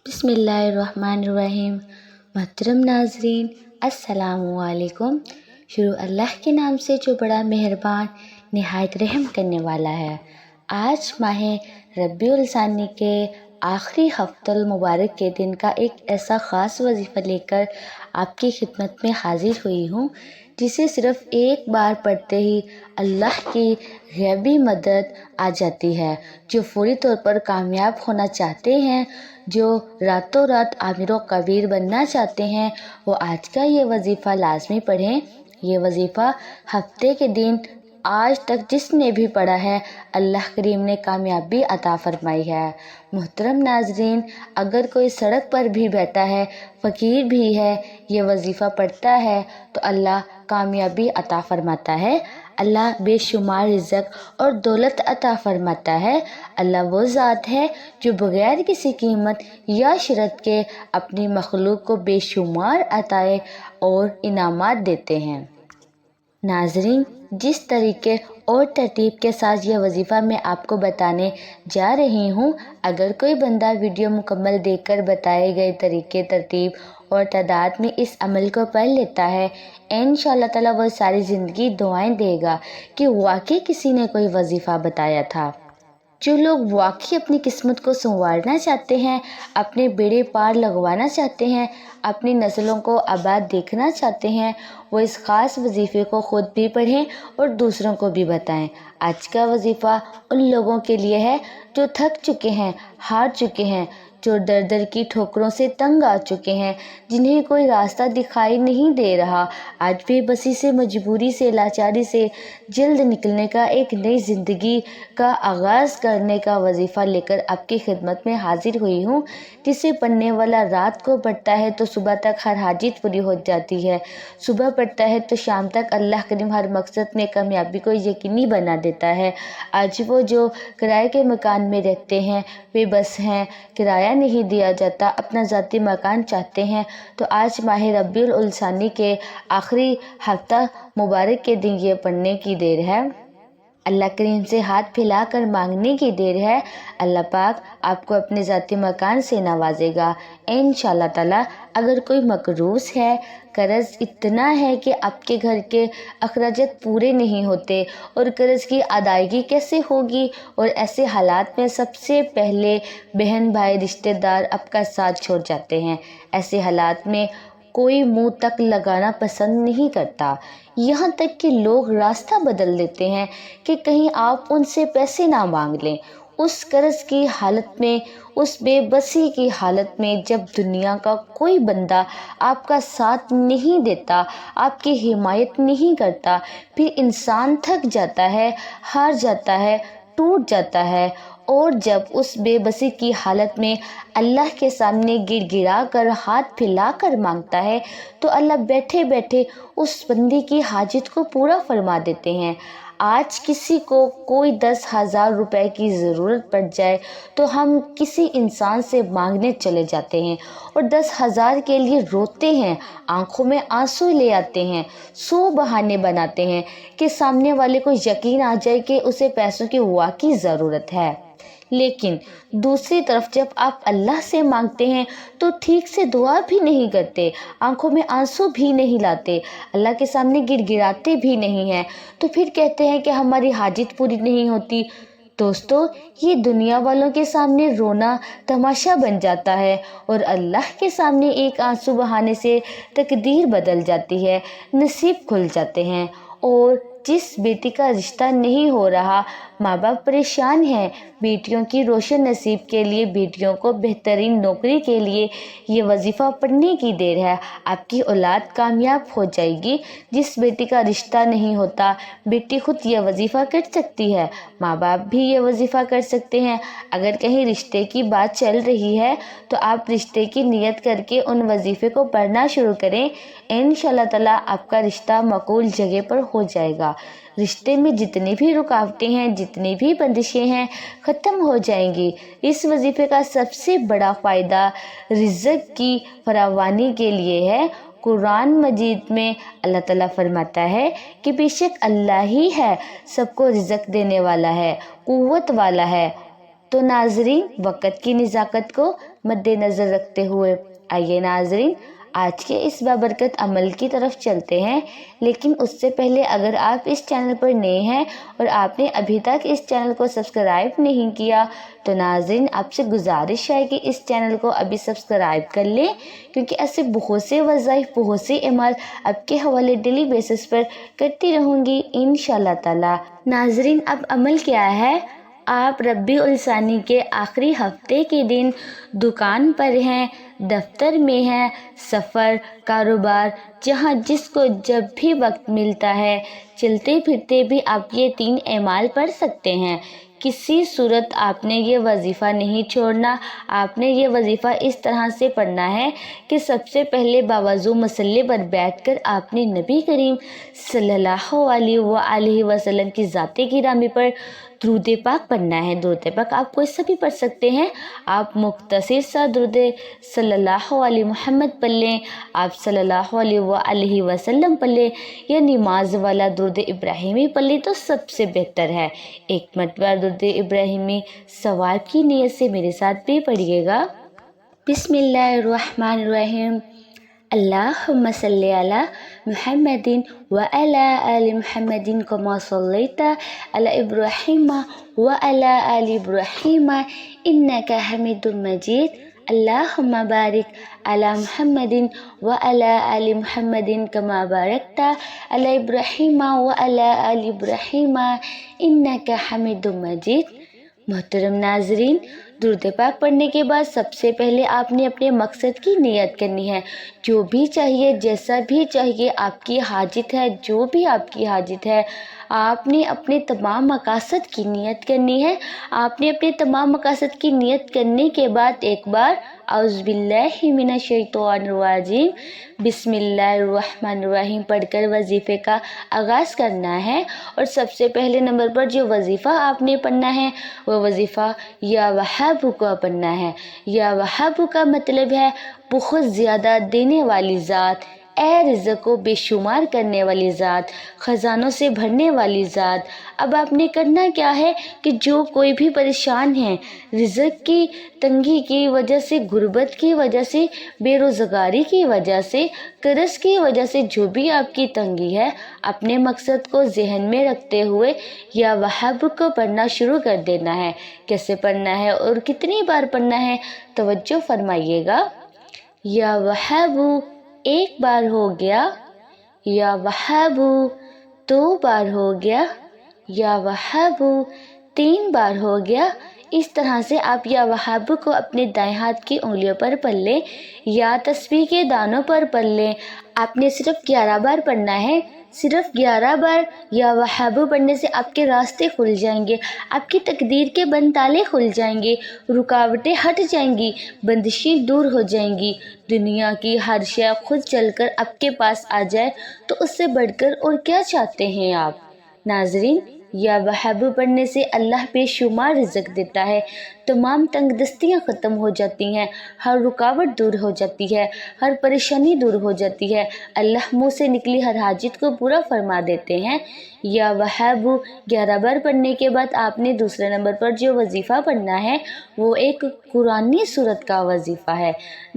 بسم اللہ الرحمن الرحیم۔ محترم ناظرین، السلام علیکم۔ شروع اللہ کے نام سے جو بڑا مہربان نہایت رحم کرنے والا ہے۔ آج ماہ ربیع الثانی کے آخری ہفتہ المبارک کے دن کا ایک ایسا خاص وظیفہ لے کر آپ کی خدمت میں حاضر ہوئی ہوں جسے صرف ایک بار پڑھتے ہی اللہ کی غیبی مدد آ جاتی ہے۔ جو فوری طور پر کامیاب ہونا چاہتے ہیں، جو راتوں رات عامر و کبیر بننا چاہتے ہیں، وہ آج کا یہ وظیفہ لازمی پڑھیں۔ یہ وظیفہ ہفتے کے دن آج تک جس نے بھی پڑھا ہے، اللہ کریم نے کامیابی عطا فرمائی ہے۔ محترم ناظرین، اگر کوئی سڑک پر بھی بیٹھا ہے، فقیر بھی ہے، یہ وظیفہ پڑھتا ہے تو اللہ کامیابی عطا فرماتا ہے۔ اللہ بے شمار رزق اور دولت عطا فرماتا ہے۔ اللہ وہ ذات ہے جو بغیر کسی قیمت یا شرط کے اپنی مخلوق کو بے شمار عطائیں اور انعامات دیتے ہیں۔ ناظرین، جس طریقے اور ترتیب کے ساتھ یہ وظیفہ میں آپ کو بتانے جا رہی ہوں، اگر کوئی بندہ ویڈیو مکمل دیکھ کر بتائے گئے طریقے، ترتیب اور تعداد میں اس عمل کو پڑھ لیتا ہے، انشاءاللہ تعالیٰ وہ ساری زندگی دعائیں دے گا کہ واقعی کسی نے کوئی وظیفہ بتایا تھا۔ جو لوگ واقعی اپنی قسمت کو سنوارنا چاہتے ہیں، اپنے بیڑے پار لگوانا چاہتے ہیں، اپنی نسلوں کو آباد دیکھنا چاہتے ہیں، وہ اس خاص وظیفے کو خود بھی پڑھیں اور دوسروں کو بھی بتائیں۔ آج کا وظیفہ ان لوگوں کے لیے ہے جو تھک چکے ہیں، ہار چکے ہیں، جو در در کی ٹھوکروں سے تنگ آ چکے ہیں، جنہیں کوئی راستہ دکھائی نہیں دے رہا۔ آج بے بسی سے، مجبوری سے، لاچاری سے جلد نکلنے کا، ایک نئی زندگی کا آغاز کرنے کا وظیفہ لے کر آپ کی خدمت میں حاضر ہوئی ہوں، جسے پڑھنے والا رات کو پڑھتا ہے تو صبح تک ہر حاجت پوری ہو جاتی ہے۔ صبح پڑھتا ہے تو شام تک اللہ کریم ہر مقصد میں کامیابی کو یقینی بنا دیتا ہے۔ آج وہ جو کرائے کے مکان میں رہتے ہیں، بے بس ہیں، کرایہ نہیں دیا جاتا، اپنا ذاتی مکان چاہتے ہیں، تو آج ماہ ربیع الثانی کے آخری ہفتہ مبارک کے دن یہ پڑھنے کی دیر ہے۔ اللہ کریم سے ہاتھ پھیلا کر مانگنے کی دیر ہے۔ اللہ پاک آپ کو اپنے ذاتی مکان سے نوازے گا انشاءاللہ تعالیٰ۔ اگر کوئی مقروض ہے، قرض اتنا ہے کہ آپ کے گھر کے اخراجات پورے نہیں ہوتے اور قرض کی ادائیگی کیسے ہوگی، اور ایسے حالات میں سب سے پہلے بہن بھائی رشتہ دار آپ کا ساتھ چھوڑ جاتے ہیں، ایسے حالات میں کوئی منہ تک لگانا پسند نہیں کرتا، یہاں تک کہ لوگ راستہ بدل دیتے ہیں کہ کہیں آپ ان سے پیسے نہ مانگ لیں۔ اس قرض کی حالت میں، اس بے بسی کی حالت میں، جب دنیا کا کوئی بندہ آپ کا ساتھ نہیں دیتا، آپ کی حمایت نہیں کرتا، پھر انسان تھک جاتا ہے، ہار جاتا ہے، ٹوٹ جاتا ہے، اور جب اس بے بسی کی حالت میں اللہ کے سامنے گڑ گڑا کر، ہاتھ پھیلا کر مانگتا ہے، تو اللہ بیٹھے بیٹھے اس بندے کی حاجت کو پورا فرما دیتے ہیں۔ آج کسی کو کوئی 10,000 روپے کی ضرورت پڑ جائے تو ہم کسی انسان سے مانگنے چلے جاتے ہیں اور 10,000 کے لیے روتے ہیں، آنکھوں میں آنسو لے آتے ہیں، 100 بہانے بناتے ہیں کہ سامنے والے کو یقین آ جائے کہ اسے پیسوں کی واقعی ضرورت ہے۔ لیکن دوسری طرف جب آپ اللہ سے مانگتے ہیں تو ٹھیک سے دعا بھی نہیں کرتے، آنکھوں میں آنسو بھی نہیں لاتے، اللہ کے سامنے گڑ گڑاتے بھی نہیں ہیں، تو پھر کہتے ہیں کہ ہماری حاجت پوری نہیں ہوتی۔ دوستو، یہ دنیا والوں کے سامنے رونا تماشا بن جاتا ہے، اور اللہ کے سامنے ایک آنسو بہانے سے تقدیر بدل جاتی ہے، نصیب کھل جاتے ہیں۔ اور جس بیٹی کا رشتہ نہیں ہو رہا، ماں باپ پریشان ہیں، بیٹیوں کی روشن نصیب کے لیے، بیٹیوں کو بہترین نوکری کے لیے یہ وظیفہ پڑھنے کی دیر ہے، آپ کی اولاد کامیاب ہو جائے گی۔ جس بیٹی کا رشتہ نہیں ہوتا، بیٹی خود یہ وظیفہ کر سکتی ہے، ماں باپ بھی یہ وظیفہ کر سکتے ہیں۔ اگر کہیں رشتے کی بات چل رہی ہے تو آپ رشتے کی نیت کر کے ان وظیفے کو پڑھنا شروع کریں، انشاءاللہ تعالیٰ آپ کا رشتہ معقول جگہ پر ہو جائے گا۔ رشتے میں جتنی بھی رکاوٹیں ہیں، جتنی بھی بندشیں ہیں، ختم ہو جائیں گی۔ اس وظیفے کا سب سے بڑا فائدہ رزق کی فراوانی کے لیے ہے۔ قرآن مجید میں اللہ تعالیٰ فرماتا ہے کہ بے شک اللہ ہی ہے، سب کو رزق دینے والا ہے، قوت والا ہے، تو ناظرین، وقت کی نزاکت کو مد نظر رکھتے ہوئے آئیے ناظرین آج کے اس بابرکت عمل کی طرف چلتے ہیں۔ لیکن اس سے پہلے اگر آپ اس چینل پر نئے ہیں اور آپ نے ابھی تک اس چینل کو سبسکرائب نہیں کیا تو ناظرین آپ سے گزارش ہے کہ اس چینل کو ابھی سبسکرائب کر لیں، کیونکہ ایسے بہت سے وظائف، بہت سے اعمال آپ کے حوالے ڈیلی بیسس پر کرتی رہوں گی انشاءاللہ تعالی۔ ناظرین اب عمل کیا ہے؟ آپ ربیع الثانی کے آخری ہفتے کے دن دکان پر ہیں، دفتر میں ہیں، سفر، کاروبار، جہاں جس کو جب بھی وقت ملتا ہے چلتے پھرتے بھی آپ یہ 3 اعمال پڑھ سکتے ہیں۔ کسی صورت آپ نے یہ وظیفہ نہیں چھوڑنا۔ آپ نے یہ وظیفہ اس طرح سے پڑھنا ہے کہ سب سے پہلے باوضو مصلی پر بیٹھ کر آپ نے نبی کریم صلی اللہ علیہ وآلہ وسلم کی ذات گرامی پر درود پاک پڑھنا ہے۔ درود پاک آپ کوئی سا بھی پڑھ سکتے ہیں، آپ مختصر سا درود صلی اللہ علیہ محمد پڑھ لیں، آپ صلی اللہ علیہ وآلہ وسلم پڑھ لیں، یا نماز والا درود ابراہیمی پڑھ لیں تو سب سے بہتر ہے۔ ایک مرتبہ درود ابراہیمی ثواب کی نیت سے میرے ساتھ بھی پڑھیے گا۔ بسم اللہ الرحمن الرحیم۔ اللہم صلی علی محمد وعلی آل محمد کما صلیت علی ابراہیم وعلی آل ابراہیم انک حمید مجید۔ اللہم بارک علی محمد وعلی آل محمد کما بارکت علی ابراہیم وعلی آل ابراہیم انک حمید مجید۔ محترم ناظرین، درود پاک پڑھنے کے بعد سب سے پہلے آپ نے اپنے مقصد کی نیت کرنی ہے۔ جو بھی چاہیے، جیسا بھی چاہیے، آپ کی حاجت ہے، جو بھی آپ کی حاجت ہے، آپ نے اپنے تمام مقاصد کی نیت کرنی ہے۔ آپ نے اپنے تمام مقاصد کی نیت کرنے کے بعد ایک بار اعوذ باللہ من الشیطان الرجیم بسم اللہ الرحمن الرحیم پڑھ کر وظیفے کا آغاز کرنا ہے۔ اور سب سے پہلے نمبر پر جو وظیفہ آپ نے پڑھنا ہے وہ وظیفہ یا وہاب کا پڑھنا ہے۔ یا وہاب کا مطلب ہے بہت زیادہ دینے والی ذات، اے رزق کو بے شمار کرنے والی ذات، خزانوں سے بھرنے والی ذات۔ اب آپ نے کرنا کیا ہے کہ جو کوئی بھی پریشان ہے، رزق کی تنگی کی وجہ سے، غربت کی وجہ سے، بے روزگاری کی وجہ سے، قرض کی وجہ سے، جو بھی آپ کی تنگی ہے، اپنے مقصد کو ذہن میں رکھتے ہوئے یا وہاب کو پڑھنا شروع کر دینا ہے۔ کیسے پڑھنا ہے اور کتنی بار پڑھنا ہے توجہ فرمائیے گا۔ یا وہاب ایک بار ہو گیا، یا وہاب 2 بار ہو گیا، یا وہاب 3 بار ہو گیا۔ اس طرح سے آپ یا وہاب کو اپنے دائیں ہاتھ کی انگلیوں پر پڑھ لیں یا تسبیح کے دانوں پر پڑھ لیں۔ آپ نے صرف 11 بار پڑھنا ہے۔ صرف 11 بار یا وہاب پڑھنے سے آپ کے راستے کھل جائیں گے، آپ کی تقدیر کے بند تالے کھل جائیں گے، رکاوٹیں ہٹ جائیں گی، بندشیں دور ہو جائیں گی۔ دنیا کی ہر شے خود چل کر آپ کے پاس آ جائے تو اس سے بڑھ کر اور کیا چاہتے ہیں آپ؟ ناظرین، یا وہاب پڑھنے سے اللہ بے شمار رزق دیتا ہے، تمام تنگ دستیاں ختم ہو جاتی ہیں، ہر رکاوٹ دور ہو جاتی ہے، ہر پریشانی دور ہو جاتی ہے، اللہ منہ سے نکلی ہر حاجت کو پورا فرما دیتے ہیں۔ یا وہاب 11 بار پڑھنے کے بعد آپ نے دوسرے نمبر پر جو وظیفہ پڑھنا ہے وہ ایک قرآنی سورت کا وظیفہ ہے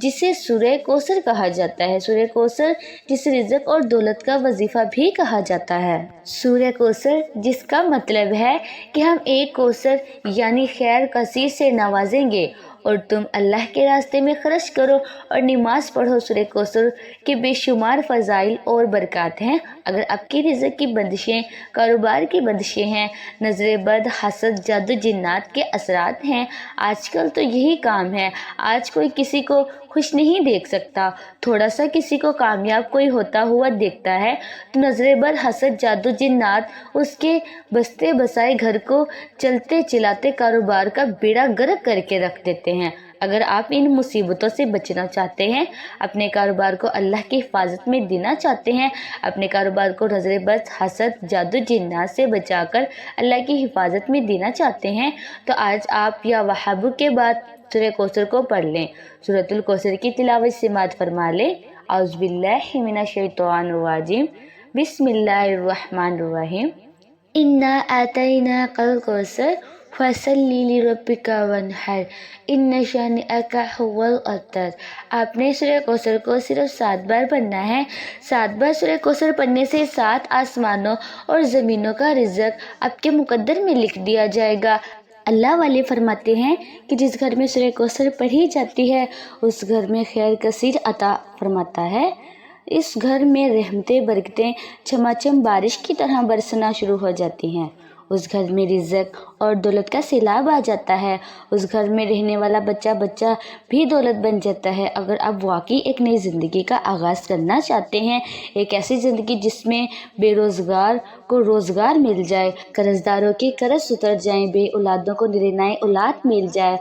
جسے سورہ کوثر کہا جاتا ہے۔ سورہ کوثر جسے رزق اور دولت کا وظیفہ بھی کہا جاتا ہے۔ سورہ کوثر جس کا مطلب ہے کہ ہم ایک کوثر یعنی خیر کثیر سے نوازیں گے اور تم اللہ کے راستے میں خرچ کرو اور نماز پڑھو۔ سورہ کوثر کے بے شمار فضائل اور برکات ہیں۔ اگر آپ کی رزق کی بندشیں، کاروبار کی بندشیں ہیں، نظر بد، حسد، جادو جنات کے اثرات ہیں، آج کل تو یہی کام ہے۔ آج کوئی کسی کو خوش نہیں دیکھ سکتا، تھوڑا سا کسی کو کامیاب کوئی ہوتا ہوا دیکھتا ہے تو نظر بد، حسد، جادو جنات اس کے بستے بسائے گھر کو چلتے چلاتے کاروبار کا بیڑا غرق کر کے رکھ دیتے ہیں۔ اگر آپ ان مصیبتوں سے بچنا چاہتے ہیں، اپنے کاروبار کو اللہ کی حفاظت میں دینا چاہتے ہیں، اپنے کاروبار کو نظر بد، حسد، جادو جنات سے بچا کر اللہ کی حفاظت میں دینا چاہتے ہیں تو آج آپ یا وہاب کے بعد سورہ کوثر کو پڑھ لیں۔ سورۃ الکوثر کی تلاوت سماعت فرما لیں۔ اعوذ باللہ من الشیطان الرجیم بسم اللہ الرحمن الرحیم۔ انا اعطیناک الکوثر فَصَلِّ لِرَبِّكَ وَانْحَرْ إِنَّ شَانِئَكَ هُوَ الْأَبْتَرُ۔ آپ نے سورہ کوثر کو صرف 7 بار پڑھنا ہے۔ 7 بار سورہ کوثر پڑھنے سے 7 آسمانوں اور زمینوں کا رزق آپ کے مقدر میں لکھ دیا جائے گا۔ اللہ والے فرماتے ہیں کہ جس گھر میں سورہ کوثر پڑھی جاتی ہے اس گھر میں خیر کثیر عطا فرماتا ہے۔ اس گھر میں رحمتیں برکتیں چھماچم بارش کی طرح برسنا شروع ہو جاتی ہیں۔ اس گھر میں رزق اور دولت کا سیلاب آ جاتا ہے۔ اس گھر میں رہنے والا بچہ بھی دولت بن جاتا ہے۔ اگر آپ واقعی ایک نئی زندگی کا آغاز کرنا چاہتے ہیں، ایک ایسی زندگی جس میں بے روزگار کو روزگار مل جائے، قرض داروں کے قرض اتر جائیں، بے اولادوں کو نئے اولاد مل جائے،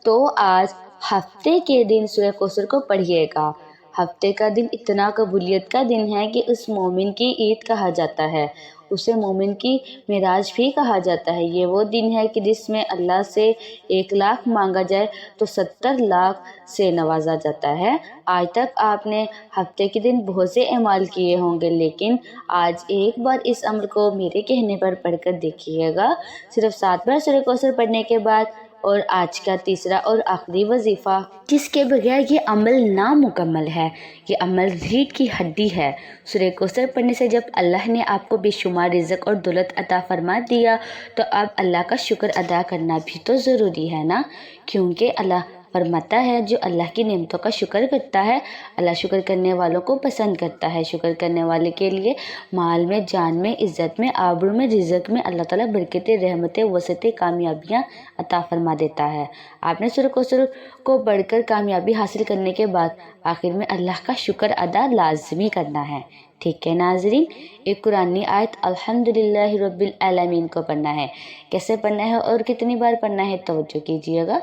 تو آج ہفتے کے دن سورہ کوثر کو پڑھیے گا۔ ہفتے کا دن اتنا قبولیت کا دن ہے کہ اس مومن کی عید کہا جاتا ہے، اسے مومن کی معراج بھی کہا جاتا ہے۔ یہ وہ دن ہے کہ جس میں اللہ سے 1 لاکھ مانگا جائے تو 70 لاکھ سے نوازا جاتا ہے۔ آج تک آپ نے ہفتے کے دن بہت سے اعمال کیے ہوں گے، لیکن آج ایک بار اس عمل کو میرے کہنے پر پڑھ کر دیکھیے گا۔ صرف 7 بار سورہ کوثر پڑھنے کے بعد، اور آج کا تیسرا اور آخری وظیفہ جس کے بغیر یہ عمل نامکمل ہے، یہ عمل ریڑھ کی ہڈی ہے۔ سورہ کوثر پڑھنے سے جب اللہ نے آپ کو بے شمار رزق اور دولت عطا فرما دیا تو اب اللہ کا شکر ادا کرنا بھی تو ضروری ہے نا، کیونکہ اللہ فرماتا ہے جو اللہ کی نعمتوں کا شکر کرتا ہے اللہ شکر کرنے والوں کو پسند کرتا ہے۔ شکر کرنے والے کے لیے مال میں، جان میں، عزت میں، آبرو میں، رزق میں اللہ تعالیٰ برکتیں، رحمتیں، وسعتیں، کامیابیاں عطا فرما دیتا ہے۔ آپ نے سورہ کوثر کو پڑھ کر کامیابی حاصل کرنے کے بعد آخر میں اللہ کا شکر ادا لازمی کرنا ہے، ٹھیک ہے ناظرین؟ ایک قرآنی آیت الحمدللہ رب العالمین کو پڑھنا ہے۔ کیسے پڑھنا ہے اور کتنی بار پڑھنا ہے توجہ کیجیے گا۔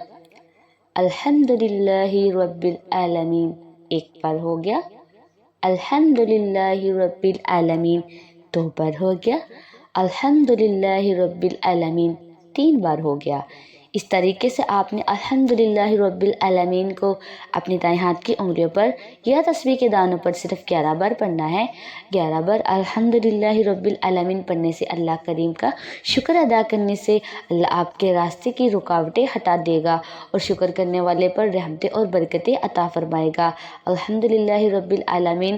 الحمدللہ رب العالمین 1 بار ہو گیا، الحمدللہ رب العالمین 2 بار ہو گیا، الحمدللہ رب العالمین 3 بار ہو گیا۔ اس طریقے سے آپ نے الحمدللہ رب العالمین کو اپنی دائیں ہاتھ کی انگلیوں پر یا تسبیح کے دانوں پر صرف 11 بار پڑھنا ہے۔ 11 بار الحمدللہ رب العالمین پڑھنے سے اللہ کریم کا شکر ادا کرنے سے اللہ آپ کے راستے کی رکاوٹیں ہٹا دے گا اور شکر کرنے والے پر رحمتیں اور برکتیں عطا فرمائے گا۔ الحمدللہ رب العالمین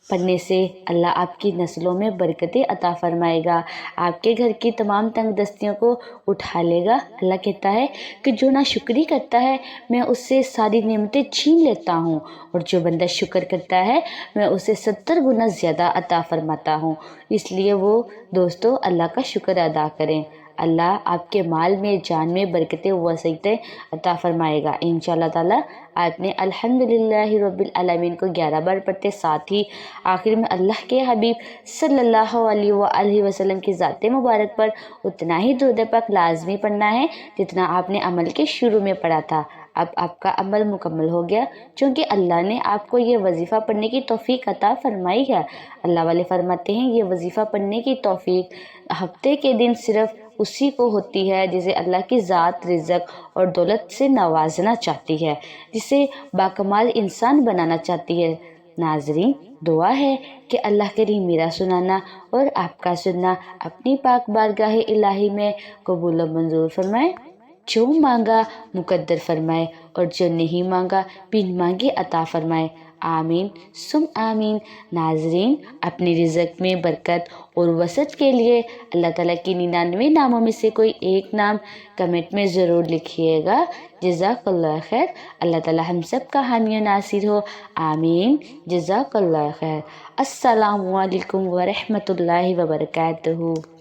پڑھنے سے اللہ آپ کی نسلوں میں برکتیں عطا فرمائے گا، آپ کے گھر کی تمام تنگ دستیوں کو اٹھا لے گا۔ اللہ کہتا ہے کہ جو ناشکری کرتا ہے میں اس سے ساری نعمتیں چھین لیتا ہوں، اور جو بندہ شکر کرتا ہے میں اسے 70 گنا زیادہ عطا فرماتا ہوں۔ اس لیے وہ دوستو اللہ کا شکر ادا کریں۔ اللہ آپ کے مال میں، جان میں برکتیں وسعتیں عطا فرمائے گا انشاءاللہ تعالیٰ۔ آپ نے الحمدللہ رب العالمین کو 11 بار پڑھتے، ساتھ ہی آخر میں اللہ کے حبیب صلی اللہ علیہ وآلہ وسلم کی ذات مبارک پر اتنا ہی درود پاک لازمی پڑھنا ہے جتنا آپ نے عمل کے شروع میں پڑھا تھا۔ اب آپ کا عمل مکمل ہو گیا، چونکہ اللہ نے آپ کو یہ وظیفہ پڑھنے کی توفیق عطا فرمائی ہے۔ اللہ والے فرماتے ہیں یہ وظیفہ پڑھنے کی توفیق ہفتے کے دن صرف اسی کو ہوتی ہے جسے اللہ کی ذات رزق اور دولت سے نوازنا چاہتی ہے، جسے باکمال انسان بنانا چاہتی ہے۔ ناظرین، دعا ہے کہ اللہ کریم میرا سنانا اور آپ کا سننا اپنی پاک بارگاہ الہی میں قبول و منظور فرمائے، جو مانگا مقدر فرمائے اور جو نہیں مانگا بن مانگے عطا فرمائے، آمین ثم آمین۔ ناظرین، اپنی رزق میں برکت اور وسعت کے لیے اللہ تعالیٰ کی 99 ناموں میں سے کوئی ایک نام کمنٹ میں ضرور لکھیے گا۔ جزاک اللہ خیر۔ اللہ تعالیٰ ہم سب کا حامی و ناصر ہو، آمین۔ جزاک اللہ خیر۔ السلام علیکم ورحمۃ اللہ وبرکاتہ۔